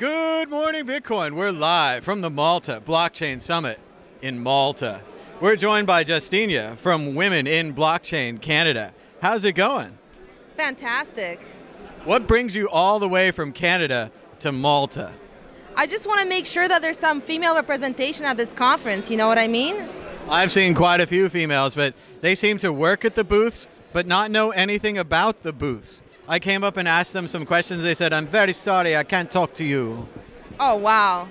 Good morning, Bitcoin. We're live from the Malta Blockchain Summit in Malta. We're joined by Justyna from Women in Blockchain Canada. How's it going? Fantastic. What brings you all the way from Canada to Malta? I just want to make sure that there's some female representation at this conference, you know what I mean? I've seen quite a few females, but they seem to work at the booths, but not know anything about the booths. I came up and asked them some questions. They said, "I'm very sorry, I can't talk to you." Oh, wow.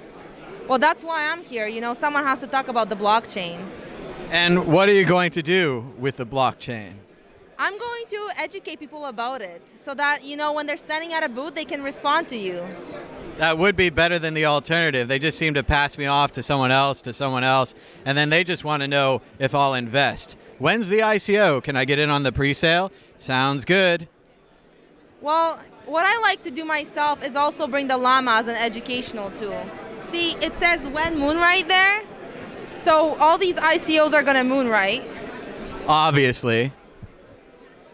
Well, that's why I'm here. You know, someone has to talk about the blockchain. And what are you going to do with the blockchain? I'm going to educate people about it so that, you know, when they're standing at a booth, they can respond to you. That would be better than the alternative. They just seem to pass me off to someone else, and then they just want to know if I'll invest. When's the ICO? Can I get in on the pre-sale? Sounds good. Well, what I like to do myself is also bring the llama as an educational tool. See, it says when moon right there. So all these ICOs are going to moon right. Obviously.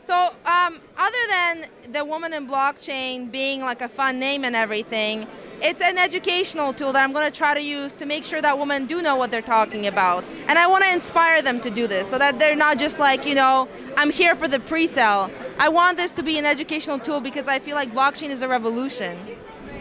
So other than the Woman in Blockchain being like a fun name and everything, it's an educational tool that I'm going to try to use to make sure that women do know what they're talking about. And I want to inspire them to do this so that they're not just like, you know, I'm here for the pre-sale. I want this to be an educational tool because I feel like blockchain is a revolution.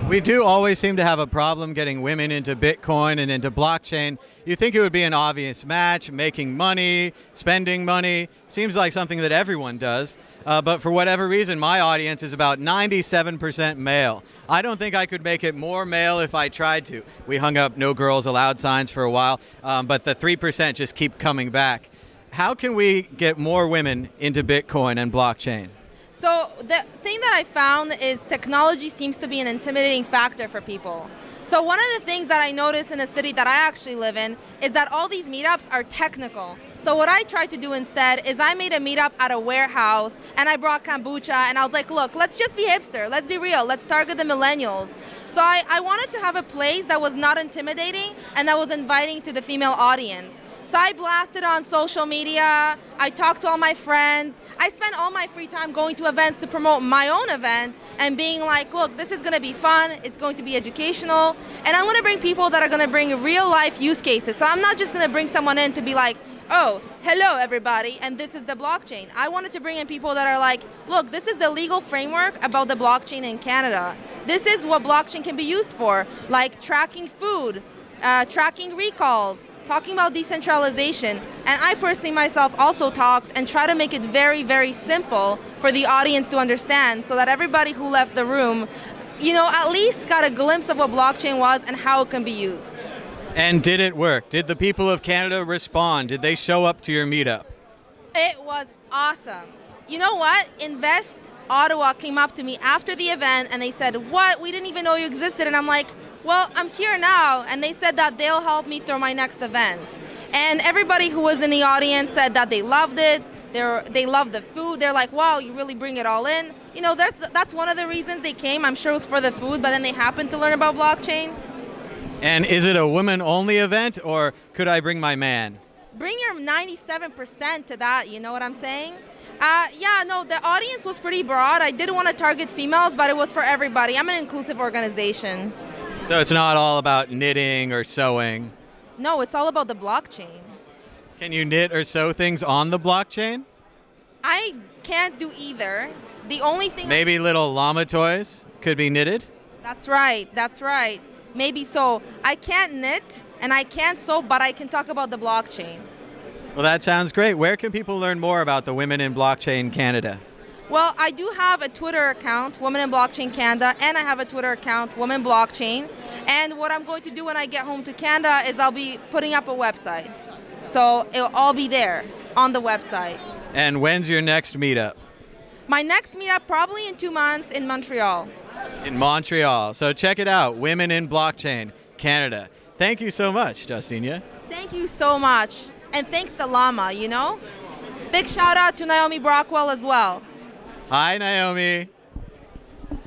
We do always seem to have a problem getting women into Bitcoin and into blockchain. You think it would be an obvious match, making money, spending money. Seems like something that everyone does. But for whatever reason, my audience is about 97% male. I don't think I could make it more male if I tried to. We hung up no girls allowed signs for a while, but the 3% just keep coming back. How can we get more women into Bitcoin and blockchain? So the thing that I found is technology seems to be an intimidating factor for people. So one of the things that I noticed in the city that I actually live in is that all these meetups are technical. So what I tried to do instead is I made a meetup at a warehouse and I brought kombucha and I was like, look, let's just be hipster, let's be real, let's target the millennials. So I wanted to have a place that was not intimidating and that was inviting to the female audience. So I blasted on social media, I talked to all my friends, I spent all my free time going to events to promote my own event and being like, look, this is going to be fun, it's going to be educational, and I want to bring people that are going to bring real life use cases. So I'm not just going to bring someone in to be like, oh, hello everybody, and this is the blockchain. I wanted to bring in people that are like, look, this is the legal framework about the blockchain in Canada. This is what blockchain can be used for, like tracking food, tracking recalls, talking about decentralization, and I personally myself also talked and try to make it very, very simple for the audience to understand so that everybody who left the room, you know, at least got a glimpse of what blockchain was and how it can be used. And did it work? Did the people of Canada respond? Did they show up to your meetup? It was awesome. You know what? Invest Ottawa came up to me after the event and they said, what? We didn't even know you existed. And I'm like, well, I'm here now, and they said that they'll help me through my next event. And everybody who was in the audience said that they loved it, they loved the food, they're like, wow, you really bring it all in. You know, that's one of the reasons they came. I'm sure it was for the food, but then they happened to learn about blockchain. And is it a women-only event, or could I bring my man? Bring your 97% to that, you know what I'm saying? Yeah, no, the audience was pretty broad. I did want to target females, but it was for everybody. I'm an inclusive organization. So it's not all about knitting or sewing? No, it's all about the blockchain. Can you knit or sew things on the blockchain? I can't do either. The only thing... Maybe little llama toys could be knitted? That's right, that's right. Maybe so. I can't knit and I can't sew, but I can talk about the blockchain. Well, that sounds great. Where can people learn more about the Women in Blockchain Canada? Well, I do have a Twitter account, Women in Blockchain Canada, and I have a Twitter account, Women Blockchain. And what I'm going to do when I get home to Canada is I'll be putting up a website. So it'll all be there on the website. And when's your next meetup? My next meetup probably in 2 months in Montreal. In Montreal. So check it out, Women in Blockchain Canada. Thank you so much, Justyna. Thank you so much. And thanks to Llama, you know? Big shout out to Naomi Brockwell as well. Hi, Naomi.